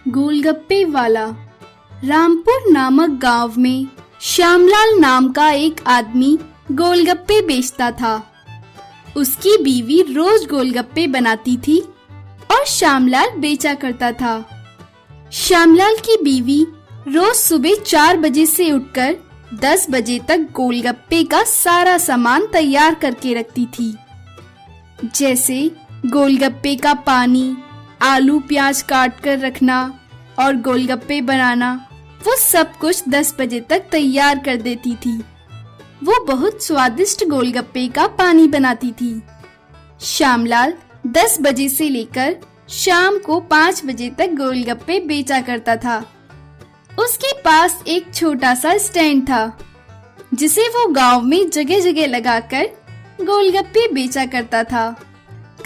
गोलगप्पे वाला। रामपुर नामक गांव में श्यामलाल नाम का एक आदमी गोलगप्पे बेचता था। उसकी बीवी रोज गोलगप्पे बनाती थी और श्यामलाल बेचा करता था। श्यामलाल की बीवी रोज सुबह 4 बजे से उठकर 10 बजे तक गोलगप्पे का सारा सामान तैयार करके रखती थी, जैसे गोलगप्पे का पानी, आलू प्याज काट कर रखना और गोलगप्पे बनाना। वो सब कुछ 10 बजे तक तैयार कर देती थी। वो बहुत स्वादिष्ट गोलगप्पे का पानी बनाती थी। श्यामलाल 10 बजे से लेकर शाम को 5 बजे तक गोलगप्पे बेचा करता था। उसके पास एक छोटा सा स्टैंड था, जिसे वो गांव में जगह जगह लगाकर गोलगप्पे बेचा करता था।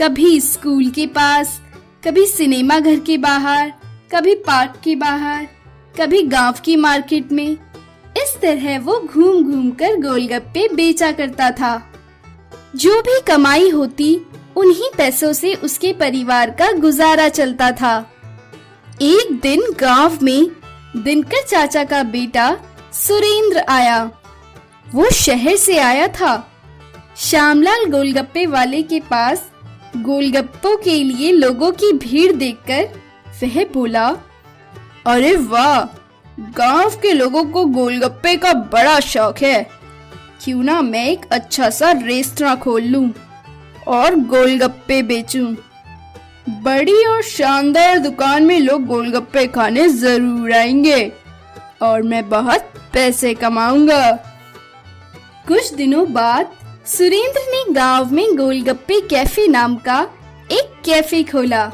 कभी स्कूल के पास, कभी सिनेमा घर के बाहर, कभी पार्क के बाहर, कभी गांव की मार्केट में। इस तरह वो घूम घूम कर गोलगप्पे बेचा करता था। जो भी कमाई होती, उन्हीं पैसों से उसके परिवार का गुजारा चलता था। एक दिन गांव में दिनकर चाचा का बेटा सुरेंद्र आया। वो शहर से आया था। श्यामलाल गोलगप्पे वाले के पास गोलगप्पों के लिए लोगों की भीड़ देखकर वह बोला, अरे वाह, गांव के लोगों को गोलगप्पे का बड़ा शौक है। क्यों ना मैं एक अच्छा सा रेस्तरां खोल लूं और गोलगप्पे बेचूं। बड़ी और शानदार दुकान में लोग गोलगप्पे खाने जरूर आएंगे और मैं बहुत पैसे कमाऊंगा। कुछ दिनों बाद सुरेंद्र ने गांव में गोलगप्पे कैफे नाम का एक कैफे खोला।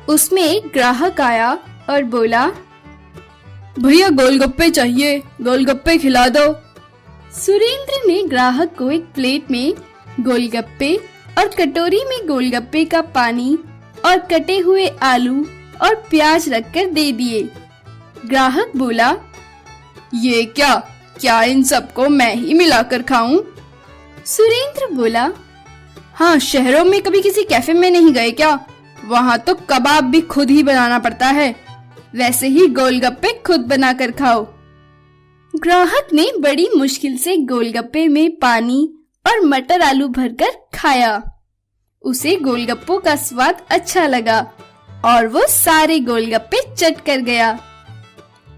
उसमें एक ग्राहक आया और बोला, भैया गोलगप्पे चाहिए, गोलगप्पे खिला दो। सुरेंद्र ने ग्राहक को एक प्लेट में गोलगप्पे और कटोरी में गोलगप्पे का पानी और कटे हुए आलू और प्याज रखकर दे दिए। ग्राहक बोला, ये क्या इन सबको मैं ही मिलाकर खाऊं? सुरेंद्र बोला, हाँ, शहरों में कभी किसी कैफे में नहीं गए क्या? वहाँ तो कबाब भी खुद ही बनाना पड़ता है, वैसे ही गोलगप्पे खुद बनाकर खाओ। ग्राहक ने बड़ी मुश्किल से गोलगप्पे में पानी और मटर आलू भरकर खाया। उसे गोलगप्पों का स्वाद अच्छा लगा और वो सारे गोलगप्पे चट कर गया।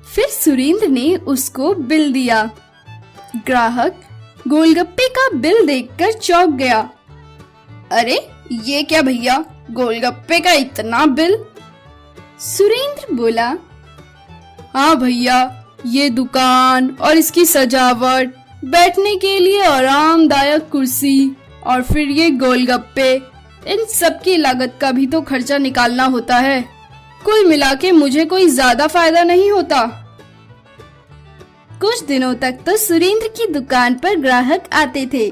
फिर सुरेंद्र ने उसको बिल दिया। ग्राहक गोलगप्पे का बिल देखकर चौंक गया। अरे ये क्या भैया, गोलगप्पे का इतना बिल? सुरेंद्र बोला, हाँ भैया, ये दुकान और इसकी सजावट, बैठने के लिए आरामदायक कुर्सी और फिर ये गोलगप्पे, इन सब की लागत का भी तो खर्चा निकालना होता है। कुल मिला के मुझे कोई ज्यादा फायदा नहीं होता। कुछ दिनों तक तो सुरेंद्र की दुकान पर ग्राहक आते थे।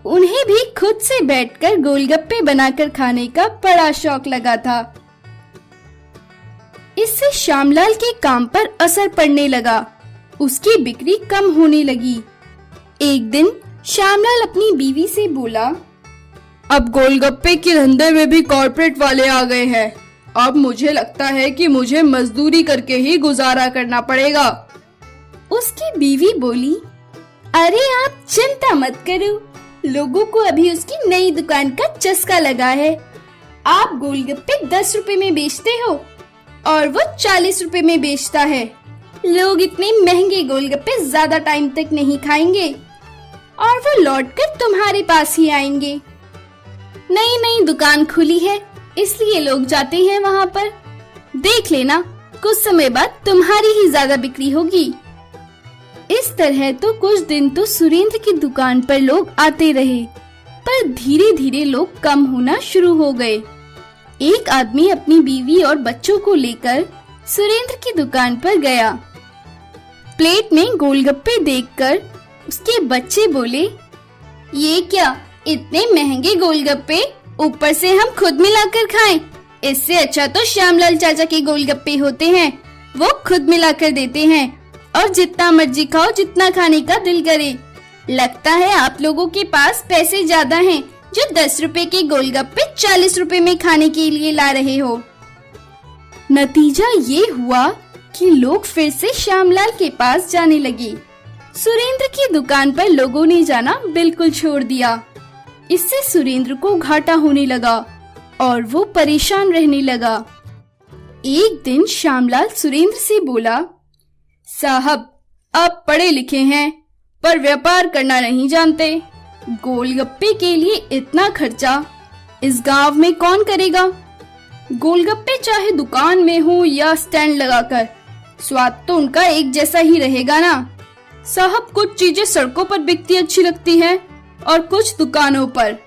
उन्हें भी खुद से बैठकर गोलगप्पे बनाकर खाने का बड़ा शौक लगा था। इससे श्यामलाल के काम पर असर पड़ने लगा। उसकी बिक्री कम होने लगी। एक दिन श्यामलाल अपनी बीवी से बोला, अब गोलगप्पे के धंधे में भी कॉर्पोरेट वाले आ गए हैं। अब मुझे लगता है कि मुझे मजदूरी करके ही गुजारा करना पड़ेगा। उसकी बीवी बोली, अरे आप चिंता मत करो, लोगों को अभी उसकी नई दुकान का चस्का लगा है। आप गोलगप्पे 10 रुपए में बेचते हो और वो 40 रुपए में बेचता है। लोग इतने महंगे गोलगप्पे ज्यादा टाइम तक नहीं खाएंगे और वो लौटकर तुम्हारे पास ही आएंगे। नई नई दुकान खुली है, इसलिए लोग जाते हैं वहाँ पर। देख लेना, कुछ समय बाद तुम्हारी ही ज्यादा बिक्री होगी। इस तरह तो कुछ दिन तो सुरेंद्र की दुकान पर लोग आते रहे, पर धीरे धीरे लोग कम होना शुरू हो गए। एक आदमी अपनी बीवी और बच्चों को लेकर सुरेंद्र की दुकान पर गया। प्लेट में गोलगप्पे देखकर उसके बच्चे बोले, ये क्या, इतने महंगे गोलगप्पे, ऊपर से हम खुद मिलाकर खाएं। इससे अच्छा तो श्यामलाल चाचा के गोलगप्पे होते हैं, वो खुद मिलाकर देते हैं और जितना मर्जी खाओ, जितना खाने का दिल करे। लगता है आप लोगों के पास पैसे ज्यादा हैं, जो 10 रुपए के गोलगप्पे 40 रुपए में खाने के लिए ला रहे हो। नतीजा ये हुआ कि लोग फिर से श्यामलाल के पास जाने लगे। सुरेंद्र की दुकान पर लोगों ने जाना बिल्कुल छोड़ दिया। इससे सुरेंद्र को घाटा होने लगा और वो परेशान रहने लगा। एक दिन श्यामलाल सुरेंद्र से बोला, साहब, आप पढ़े लिखे हैं पर व्यापार करना नहीं जानते। गोलगप्पे के लिए इतना खर्चा इस गांव में कौन करेगा? गोलगप्पे चाहे दुकान में हो या स्टैंड लगाकर, स्वाद तो उनका एक जैसा ही रहेगा ना। साहब, कुछ चीजें सड़कों पर बिकती अच्छी लगती हैं और कुछ दुकानों पर,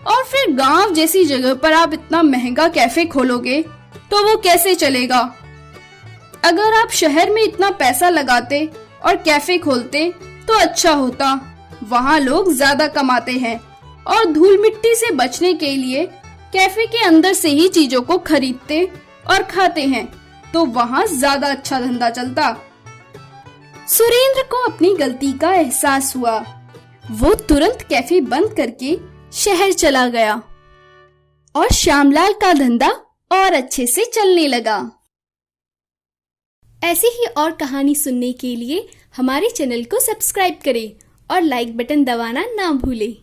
और फिर गांव जैसी जगह पर आप इतना महंगा कैफे खोलोगे तो वो कैसे चलेगा? अगर आप शहर में इतना पैसा लगाते और कैफे खोलते तो अच्छा होता। वहाँ लोग ज्यादा कमाते हैं और धूल मिट्टी से बचने के लिए कैफे के अंदर से ही चीजों को खरीदते और खाते हैं, तो वहाँ ज्यादा अच्छा धंधा चलता। सुरेंद्र को अपनी गलती का एहसास हुआ। वो तुरंत कैफे बंद करके शहर चला गया और श्यामलाल का धंधा और अच्छे से चलने लगा। ऐसी ही और कहानी सुनने के लिए हमारे चैनल को सब्सक्राइब करें और लाइक बटन दबाना ना भूलें।